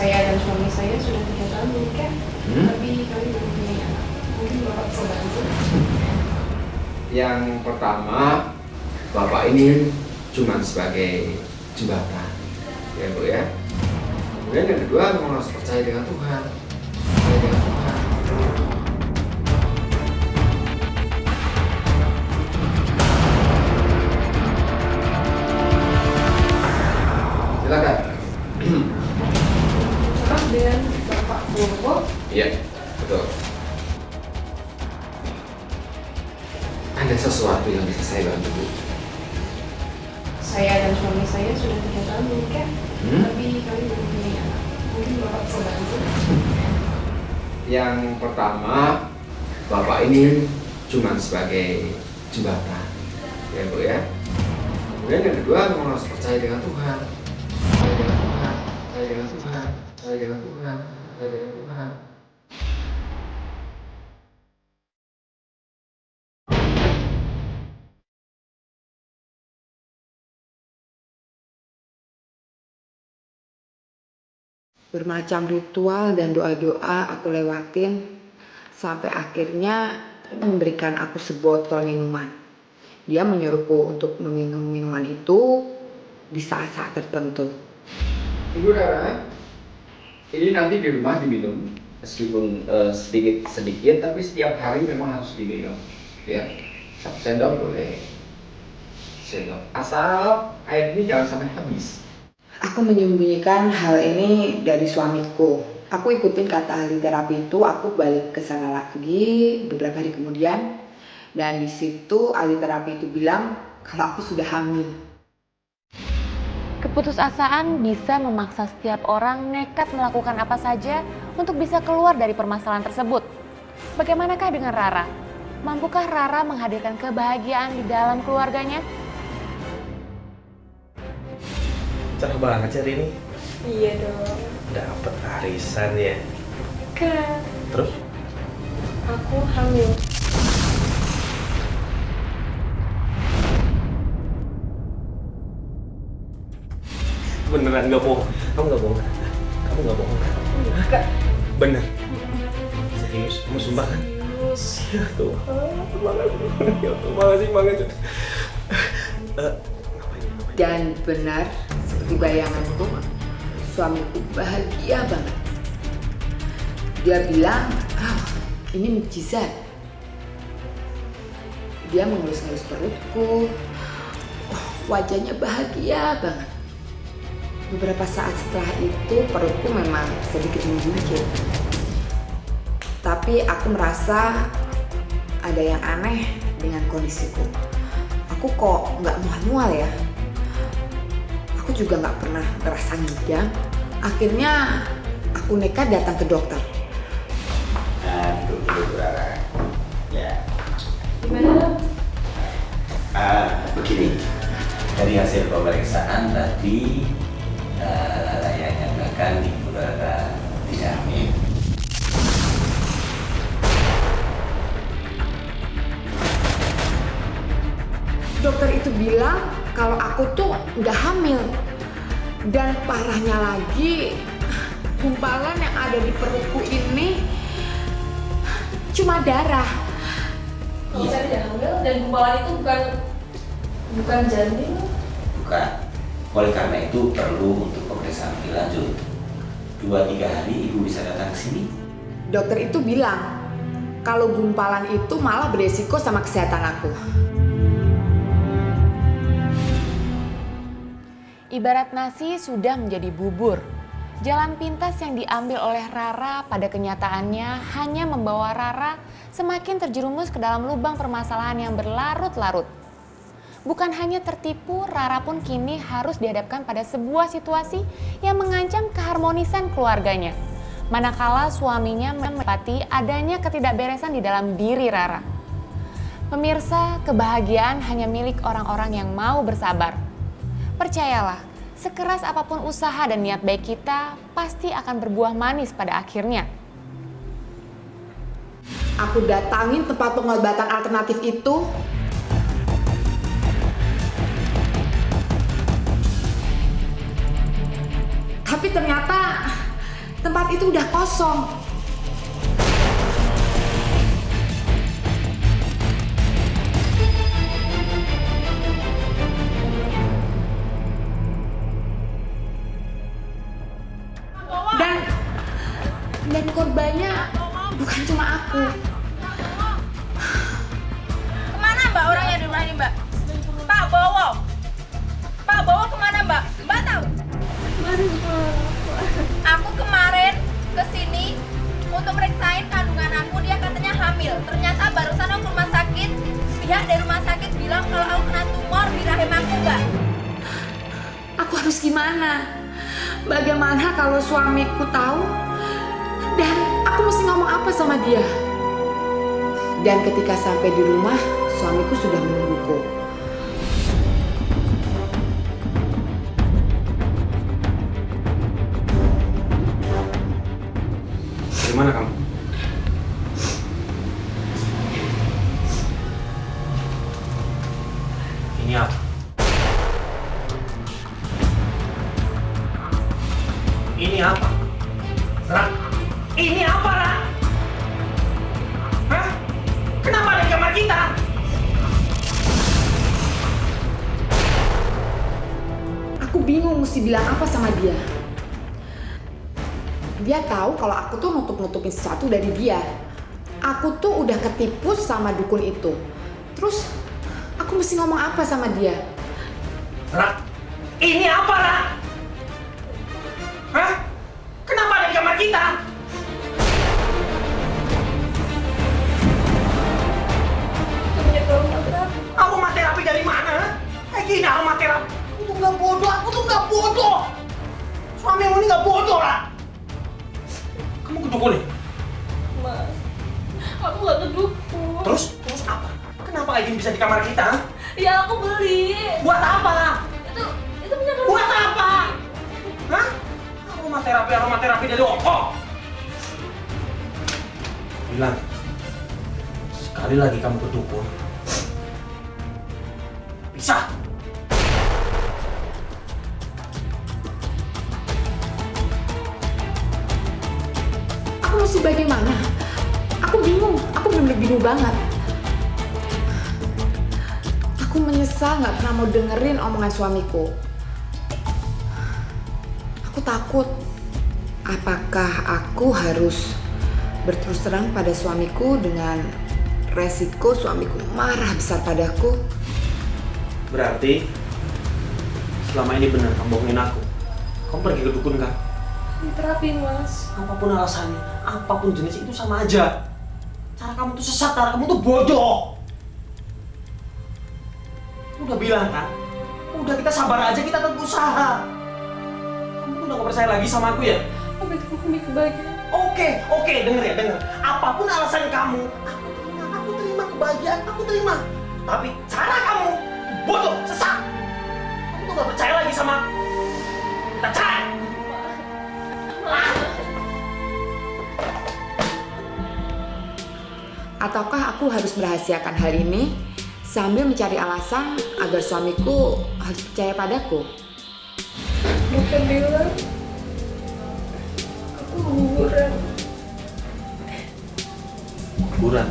Saya dan suami saya sudah 3 tahun menikah, tapi kami belum punya anak. Mungkin Bapak bisa bantu. Yang pertama, Bapak ini cuma sebagai jembatan, ya Bu ya. Kemudian yang kedua, memang harus percaya dengan Tuhan. Percaya dengan Tuhan. Silakan. Maaf dengan Bapak Purwo. Iya, betul. Ada sesuatu yang bisa saya bantu, Bu? Saya dan suami saya sudah 3 tahun menikah, tapi kami belum punya anak. Mungkin Bapak bisa bantu. Yang pertama, Bapak ini cuma sebagai jembatan, ya Bu ya. Kemudian yang kedua, memang harus percaya dengan Tuhan. Percaya dengan Tuhan. Percaya dengan Tuhan. Percaya dengan Tuhan. Percaya dengan Tuhan. Bermacam ritual dan doa-doa aku lewatin sampai akhirnya memberikan aku sebotol minuman. Dia menyuruhku untuk meminum minuman itu di saat-saat tertentu. Ibu Rara, ini nanti di rumah diminum meskipun sedikit-sedikit, tapi setiap hari memang harus diminum, ya. 1 sendok boleh, sendok. Asal air ini jangan sampai habis. Aku menyembunyikan hal ini dari suamiku. Aku ikutin kata ahli terapi itu, aku balik ke sana lagi beberapa hari kemudian. Dan di situ ahli terapi itu bilang kalau aku sudah hamil. Keputusasaan bisa memaksa setiap orang nekat melakukan apa saja untuk bisa keluar dari permasalahan tersebut. Bagaimanakah dengan Rara? Mampukah Rara menghadirkan kebahagiaan di dalam keluarganya? Cerah banget hari ini. Iya dong. Dapat arisan ya. Kan, Terus? aku hamil. Beneran nggak bohong? Kamu nggak bohong? Kamu nggak bohong? Enggak. Bener? Serius? Kamu sumpah kan? Ya Tuhan, terima kasih banget. Dan benar seperti bayanganku, suamiku bahagia banget. Dia bilang, ini mukjizat. Dia mengelus-ngelus perutku, wajahnya bahagia banget. Beberapa saat setelah itu perutku memang sedikit menggigil. Tapi aku merasa ada yang aneh dengan kondisiku. Aku kok nggak mual-mual ya. Aku juga nggak pernah ngerasa ngidam. Akhirnya aku nekat datang ke dokter. Duduk Rara. Ya. Gimana dong? Begini. Dari hasil pemeriksaan tadi, Rara yang nyatakan ibu Rara tidak hamil. Dokter itu bilang kalau aku tuh nggak hamil. Dan parahnya lagi, gumpalan yang ada di perutku ini cuma darah. Kalau saya tidak hamil dan gumpalan itu bukan janin. Bukan. Oleh karena itu perlu untuk pemeriksaan lebih lanjut. 2-3 hari ibu bisa datang ke sini. Dokter itu bilang kalau gumpalan itu malah beresiko sama kesehatan aku. Ibarat nasi sudah menjadi bubur. Jalan pintas yang diambil oleh Rara pada kenyataannya hanya membawa Rara semakin terjerumus ke dalam lubang permasalahan yang berlarut-larut. Bukan hanya tertipu, Rara pun kini harus dihadapkan pada sebuah situasi yang mengancam keharmonisan keluarganya. Manakala suaminya mendapati adanya ketidakberesan di dalam diri Rara. Pemirsa, kebahagiaan hanya milik orang-orang yang mau bersabar. Percayalah, sekeras apapun usaha dan niat baik kita, pasti akan berbuah manis pada akhirnya. Aku datangin tempat pengobatan alternatif itu. Tapi ternyata Tempat itu udah kosong. Dan korbannya bukan cuma aku. Kemana Mbak orangnya di rumah ini Mbak? Pak Bowo. Pak Bowo kemana Mbak? Mbak tahu? Aku kemarin kesini untuk meriksain kandungan aku, dia katanya hamil. Ternyata barusan aku ke rumah sakit, pihak dari rumah sakit bilang kalau aku kena tumor di rahim aku Mbak. Aku harus gimana? Bagaimana kalau suamiku tahu? Dan aku mesti ngomong apa sama dia? Dan ketika sampai di rumah, suamiku sudah menungguku. Dari mana kamu? Ini apa? Ini apa? Ra, ini apa, Ra? Hah? Kenapa ada di kamar kita? Aku bingung mesti bilang apa sama dia. Dia tahu kalau aku tuh nutup-nutupin sesuatu dari dia. Aku tuh udah ketipu sama dukun itu. Terus aku mesti ngomong apa sama dia? Ra, ini apa, Ra? Hah? Kenapa ada di kamar kita? Aromaterapi dari mana? Kayak gini aromaterapi. Aku tuh nggak bodoh, Suamimu ini nggak bodoh, Ra. Kamu ke dukun nih? Mas, aku nggak ke dukun. Terus apa? Kenapa kayak gini bisa di kamar kita? Ya aku beli. Buat apa? Itu punya kamu. Buat apa? Hah? Aromaterapi dari Oko. Bilang, sekali lagi kamu ke dukun, bisa. Aku mesti bagaimana? Aku bingung. Aku bener-bener bingung banget. Aku menyesal nggak pernah mau dengerin omongan suamiku. Aku takut. Apakah aku harus berterus terang pada suamiku dengan resiko suamiku marah besar padaku? Berarti selama ini benar kamu bohongin aku. Kamu pergi ke dukun kan? Terapi Mas. Apapun alasannya, apapun jenis itu sama aja. Cara kamu tuh sesat, cara kamu tuh bodoh. Udah bilang kan? Udah kita sabar aja, kita tetap usaha. Kamu tuh udah gak percaya lagi sama aku ya? Aku demi kebahagiaan. Oke, denger. Apapun alasan kamu, aku terima kebahagiaan, aku terima. Tapi cara kamu bodoh, sesat. Kamu tuh gak percaya lagi sama aku. Kita cerai. Ataukah aku harus merahasiakan hal ini sambil mencari alasan agar suamiku harus percaya padaku? Dokter bilang aku keguguran. Kuburan.